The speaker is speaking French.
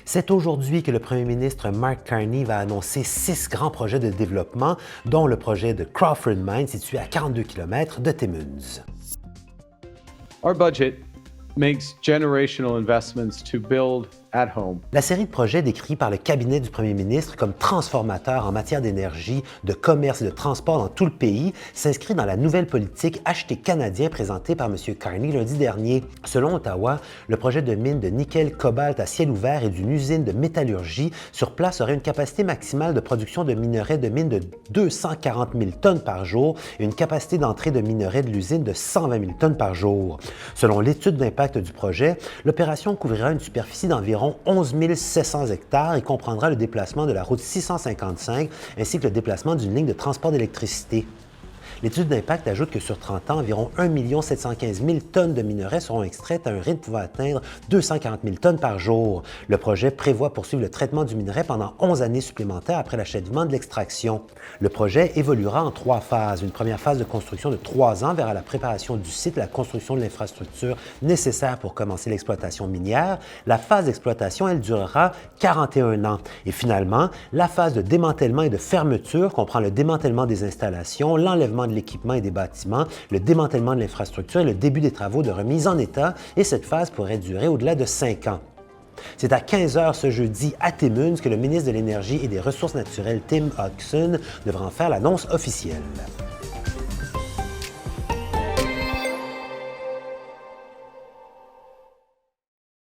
C'est aujourd'hui que le premier ministre Mark Carney va annoncer 6 grands projets de développement, dont le projet de Crawford Mine situé à 42 km de Timmins. Our budget makes generational investments to build at home. La série de projets décrits par le cabinet du premier ministre comme transformateurs en matière d'énergie, de commerce et de transport dans tout le pays s'inscrit dans la nouvelle politique Acheter canadien présentée par M. Carney lundi dernier. Selon Ottawa, le projet de mine de nickel-cobalt à ciel ouvert et d'une usine de métallurgie sur place aurait une capacité maximale de production de minerais de mine de 240 000 tonnes par jour et une capacité d'entrée de minerais de l'usine de 120 000 tonnes par jour. Selon l'étude d'impact du projet, l'opération couvrira une superficie d'environ 11 700 hectares et comprendra le déplacement de la route 655 ainsi que le déplacement d'une ligne de transport d'électricité. L'étude d'impact ajoute que sur 30 ans, environ 1 715 000 tonnes de minerais seront extraites à un rythme pouvant atteindre 240 000 tonnes par jour. Le projet prévoit poursuivre le traitement du minerai pendant 11 années supplémentaires après l'achèvement de l'extraction. Le projet évoluera en 3 phases. Une première phase de construction de 3 ans verra la préparation du site et la construction de l'infrastructure nécessaire pour commencer l'exploitation minière. La phase d'exploitation, elle durera 41 ans. Et finalement, la phase de démantèlement et de fermeture comprend le démantèlement des installations, l'enlèvement de l'équipement et des bâtiments, le démantèlement de l'infrastructure et le début des travaux de remise en état, et cette phase pourrait durer au-delà de 5 ans. C'est à 15 h ce jeudi à Timmins que le ministre de l'Énergie et des Ressources naturelles Tim Hodgson devra en faire l'annonce officielle.